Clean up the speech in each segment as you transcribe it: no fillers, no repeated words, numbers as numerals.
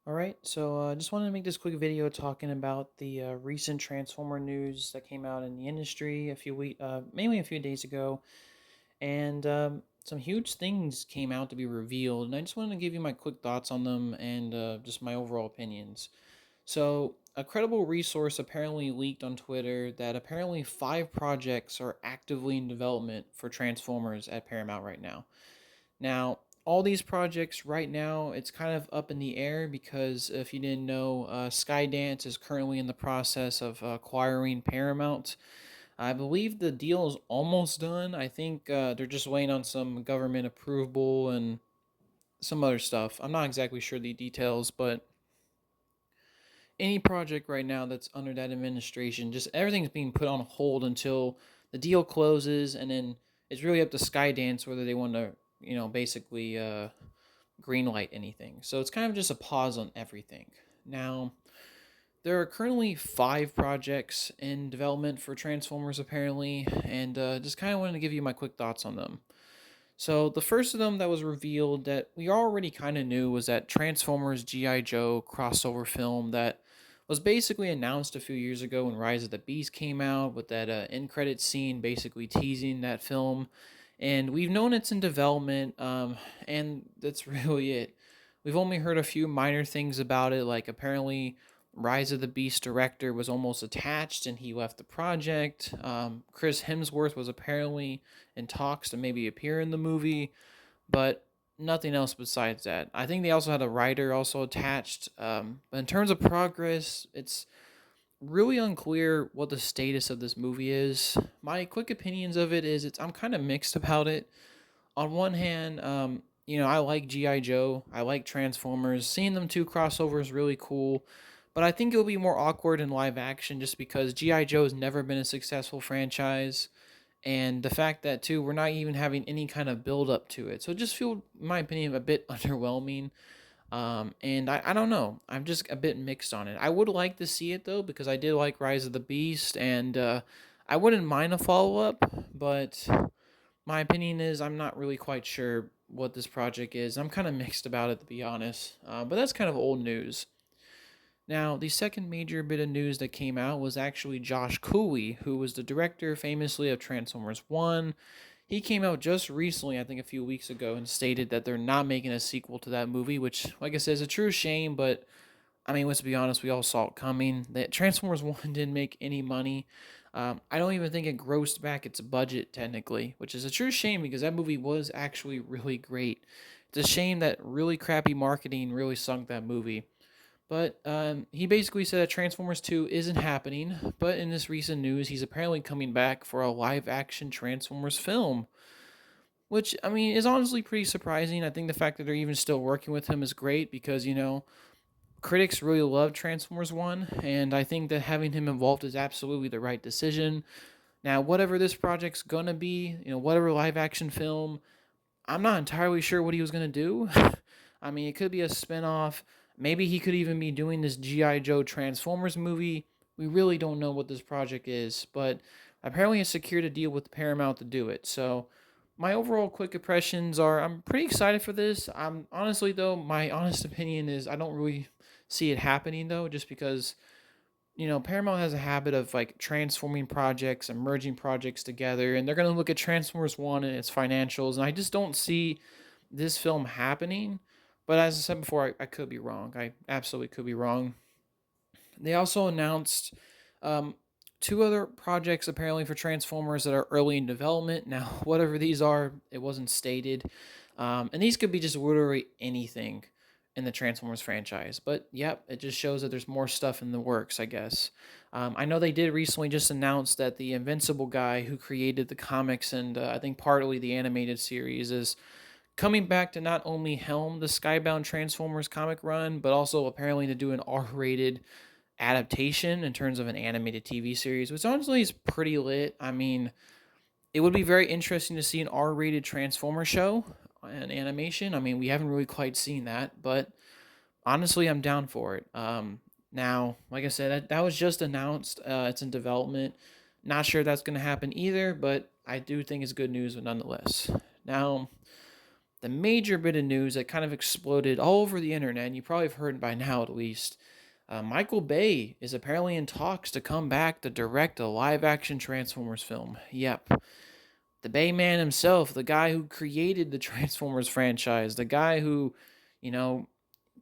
All right, so I just wanted to make this quick video talking about the recent Transformer news that came out in the industry mainly a few days ago, and some huge things came out to be revealed, and I just wanted to give you my quick thoughts on them and just my overall opinions. So, a credible resource apparently leaked on Twitter that apparently 5 projects are actively in development for Transformers at Paramount right now. Now, all these projects right now, it's kind of up in the air because if you didn't know, Skydance is currently in the process of acquiring Paramount. I believe the deal is almost done. I think they're just waiting on some government approval and some other stuff. I'm not exactly sure the details, but any project right now that's under that administration, just everything's being put on hold until the deal closes, and then it's really up to Skydance whether they want to, basically greenlight anything. So it's kind of just a pause on everything. Now, there are currently 5 projects in development for Transformers, apparently, and just kind of wanted to give you my quick thoughts on them. So, the first of them that was revealed that we already kind of knew was that Transformers G.I. Joe crossover film that was basically announced a few years ago when Rise of the Beast came out, with that end credit scene basically teasing that film. And we've known it's in development, and that's really it. We've only heard a few minor things about it, like apparently Rise of the Beast director was almost attached and he left the project. Chris Hemsworth was apparently in talks to maybe appear in the movie, but nothing else besides that. I think they also had a writer also attached. But in terms of progress, it's really unclear what the status of this movie is. My quick opinions of it is I'm kind of mixed about it. On one hand, I like GI Joe, I like Transformers. Seeing them two crossover is really cool, but I think it'll be more awkward in live action just because GI Joe has never been a successful franchise, and the fact that too we're not even having any kind of build up to it, so it just feel, in my opinion, a bit underwhelming. And I don't know. I'm just a bit mixed on it. I would like to see it though because I did like Rise of the Beast, and I wouldn't mind a follow up, but my opinion is I'm not really quite sure what this project is. I'm kind of mixed about it, to be honest. But that's kind of old news. Now, the second major bit of news that came out was actually Josh Cooley, who was the director famously of Transformers 1. He came out just recently, I think a few weeks ago, and stated that they're not making a sequel to that movie, which, like I said, is a true shame, but I mean, let's be honest, we all saw it coming. That Transformers 1 didn't make any money. I don't even think it grossed back its budget, technically, which is a true shame because that movie was actually really great. It's a shame that really crappy marketing really sunk that movie. But he basically said that Transformers 2 isn't happening, but in this recent news, he's apparently coming back for a live action Transformers film, which, I mean, is honestly pretty surprising. I think the fact that they're even still working with him is great because, critics really love Transformers 1, and I think that having him involved is absolutely the right decision. Now, whatever this project's gonna be, whatever live action film, I'm not entirely sure what he was gonna do. I mean, it could be a spin-off. Maybe he could even be doing this G.I. Joe Transformers movie. We really don't know what this project is, but apparently he secured a deal with Paramount to do it. So, my overall quick impressions are I'm pretty excited for this. I'm honestly though, my honest opinion is I don't really see it happening though, just because Paramount has a habit of like transforming projects and merging projects together, and they're going to look at Transformers 1 and its financials, and I just don't see this film happening. But as I said before, I could be wrong. I absolutely could be wrong. They also announced um, 2 other projects apparently for Transformers that are early in development. Now, whatever these are, it wasn't stated. And these could be just literally anything in the Transformers franchise. But yep, it just shows that there's more stuff in the works, I guess. I know they did recently just announce that the Invincible guy who created the comics and I think partly the animated series is coming back to not only helm the Skybound Transformers comic run, but also apparently to do an R-rated adaptation in terms of an animated TV series, which honestly is pretty lit. I mean, it would be very interesting to see an R-rated Transformer show, an animation. I mean, we haven't really quite seen that, but honestly, I'm down for it. Now, like I said, that was just announced. It's in development. Not sure that's going to happen either, but I do think it's good news, nonetheless. Now, the major bit of news that kind of exploded all over the internet, and you probably have heard by now at least. Michael Bay is apparently in talks to come back to direct a live action Transformers film. Yep. The Bay Man himself, the guy who created the Transformers franchise, the guy who, you know,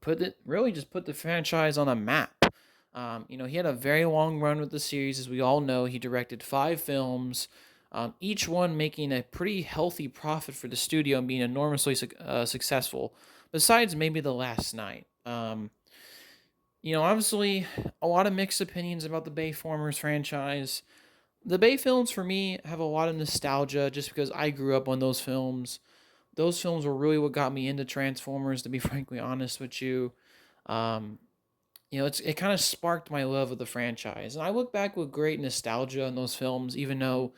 put the franchise on a map. He had a very long run with the series, as we all know. He directed 5 films, each one making a pretty healthy profit for the studio and being enormously successful. Besides maybe The Last Night. Obviously, a lot of mixed opinions about the Bayformers franchise. The Bay films for me have a lot of nostalgia just because I grew up on those films. Those films were really what got me into Transformers, to be frankly honest with you. Um, it kind of sparked my love of the franchise. And I look back with great nostalgia on those films, even though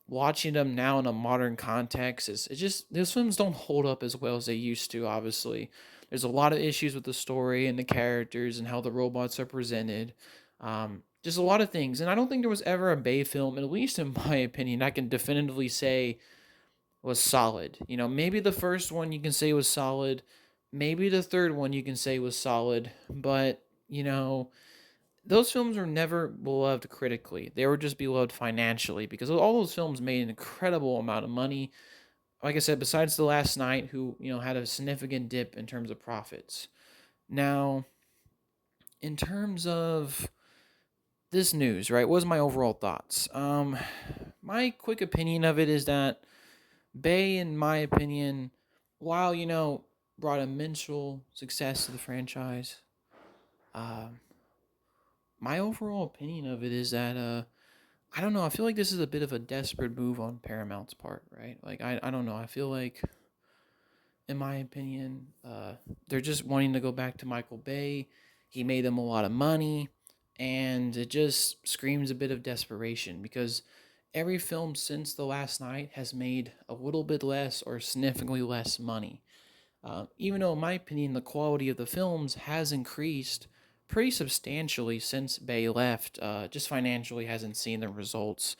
watching them now in a modern context it just those films don't hold up as well as they used to, obviously. There's a lot of issues with the story and the characters and how the robots are presented. Just a lot of things. And I don't think there was ever a Bay film, at least in my opinion, I can definitively say was solid. Maybe the first one you can say was solid. Maybe the third one you can say was solid. But, those films were never beloved critically. They were just beloved financially because all those films made an incredible amount of money. Like I said, besides The Last Night, who, had a significant dip in terms of profits. Now, in terms of this news, right, what was my overall thoughts? My quick opinion of it is that Bay, in my opinion, while, brought immense success to the franchise, um, my overall opinion of it is that I don't know. I feel like this is a bit of a desperate move on Paramount's part, right? Like I don't know. I feel like, in my opinion, they're just wanting to go back to Michael Bay. He made them a lot of money, and it just screams a bit of desperation because every film since The Last Night has made a little bit less or significantly less money. Even though, in my opinion, the quality of the films has increased pretty substantially since Bay left, just financially hasn't seen the results.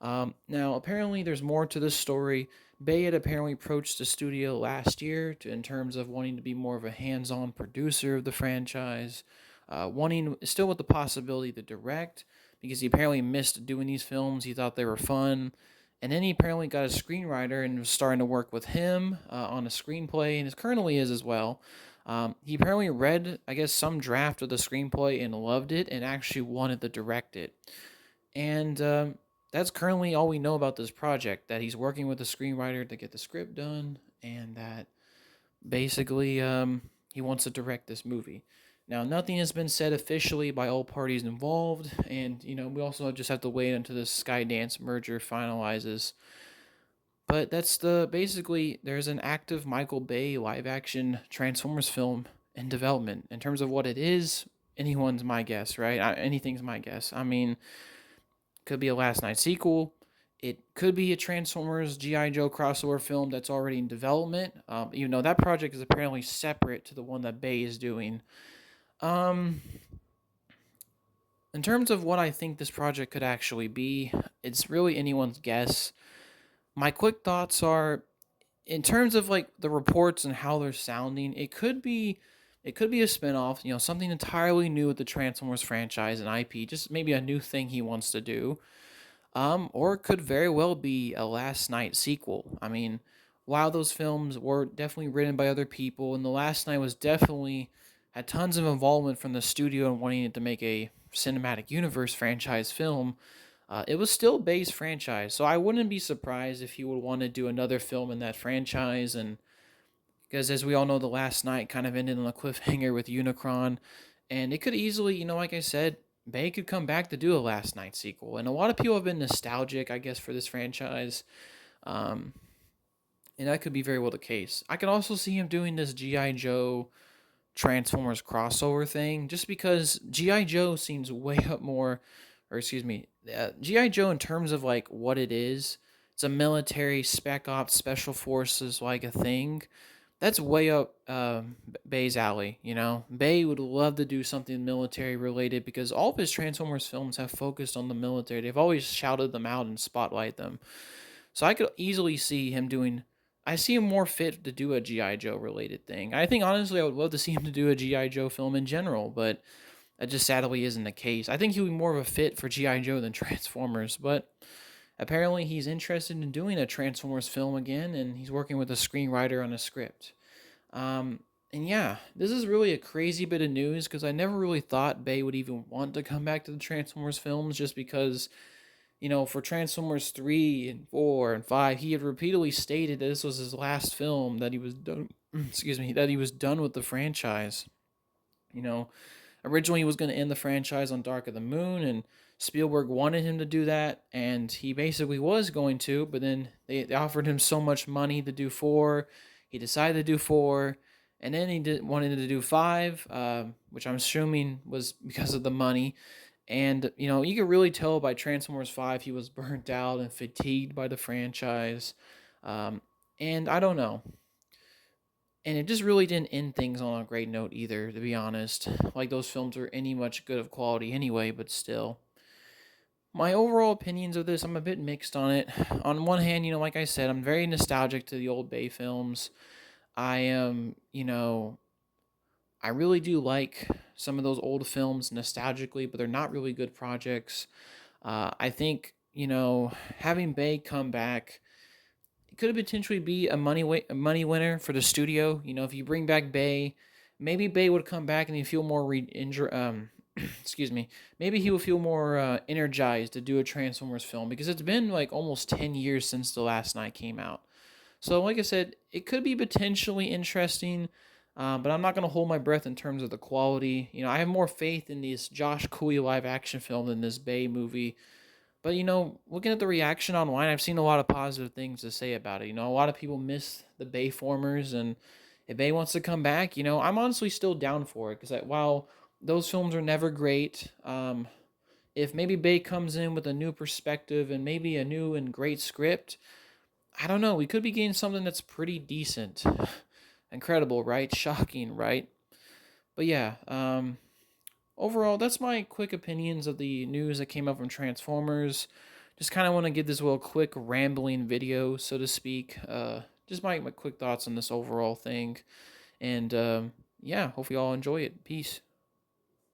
Now, apparently, there's more to this story. Bay had apparently approached the studio last year in terms of wanting to be more of a hands on producer of the franchise, wanting still with the possibility to direct because he apparently missed doing these films. He thought they were fun. And then he apparently got a screenwriter and was starting to work with him on a screenplay, and it currently is as well. He apparently read, I guess, some draft of the screenplay and loved it and actually wanted to direct it. And that's currently all we know about this project, that he's working with a screenwriter to get the script done, and that basically he wants to direct this movie. Now, nothing has been said officially by all parties involved, and we also just have to wait until the Skydance merger finalizes. But that's basically there's an active Michael Bay live action Transformers film in development. In terms of what it is, anyone's my guess, right? Anything's my guess. I mean, could be a Last Night sequel. It could be a Transformers G.I. Joe crossover film that's already in development. Even though that project is apparently separate to the one that Bay is doing. Um, in terms of what I think this project could actually be, it's really anyone's guess. My quick thoughts are, in terms of like the reports and how they're sounding, it could be a spinoff, something entirely new with the Transformers franchise and IP, just maybe a new thing he wants to do. Or it could very well be a Last Night sequel. I mean, while those films were definitely written by other people, and The Last Night was definitely had tons of involvement from the studio and wanting it to make a cinematic universe franchise film, it was still Bay's franchise. So I wouldn't be surprised if he would want to do another film in that franchise. And because, as we all know, The Last Night kind of ended on a cliffhanger with Unicron, and it could easily, like I said, Bay could come back to do a Last Night sequel. And a lot of people have been nostalgic, I guess, for this franchise. Um, and that could be very well the case. I could also see him doing this G.I. Joe Transformers crossover thing, just because G.I. Joe seems way up more, or excuse me, G.I. Joe, in terms of like what it is, it's a military spec ops special forces like a thing. That's way up Bay's alley. Bay would love to do something military related because all of his Transformers films have focused on the military. They've always shouted them out and spotlight them. So I could easily see him doing I see him more fit to do a GI Joe related thing. I think honestly, I would love to see him to do a GI Joe film in general, but that just sadly isn't the case. I think he would be more of a fit for GI Joe than Transformers, but apparently he's interested in doing a Transformers film again, and he's working with a screenwriter on a script. Um, and yeah, this is really a crazy bit of news because I never really thought Bay would even want to come back to the Transformers films just because, for Transformers 3 and 4 and 5, he had repeatedly stated that this was his last film, that he was done, excuse me, that he was done with the franchise. You know, Originally he was going to end the franchise on Dark of the Moon, and Spielberg wanted him to do that, and he basically was going to, but then they offered him so much money to do 4. He decided to do 4, and then wanted to do 5, which I'm assuming was because of the money. And, you could really tell by Transformers 5 he was burnt out and fatigued by the franchise. Um, and I don't know. And it just really didn't end things on a great note either, to be honest. Like those films are any much good of quality anyway, but still. My overall opinions of this, I'm a bit mixed on it. On one hand, like I said, I'm very nostalgic to the old Bay films. I am, I really do like some of those old films nostalgically, but they're not really good projects. I think, having Bay come back, it could potentially be a money winner for the studio. If you bring back Bay, maybe Bay would come back and you feel more excuse me, maybe he will feel more energized to do a Transformers film because it's been like almost 10 years since The Last Night came out. So, like I said, it could be potentially interesting, but I'm not going to hold my breath in terms of the quality. I have more faith in this Josh Cooley live action film than this Bay movie. But looking at the reaction online, I've seen a lot of positive things to say about it. A lot of people miss the Bayformers, and if Bay wants to come back, I'm honestly still down for it because while those films are never great, if maybe Bay comes in with a new perspective and maybe a new and great script, I don't know. We could be getting something that's pretty decent, incredible, right? Shocking, right? But yeah, overall, that's my quick opinions of the news that came out from Transformers. Just kind of want to give this little quick rambling video, so to speak. Just my quick thoughts on this overall thing. And yeah, hopefully you all enjoy it. Peace.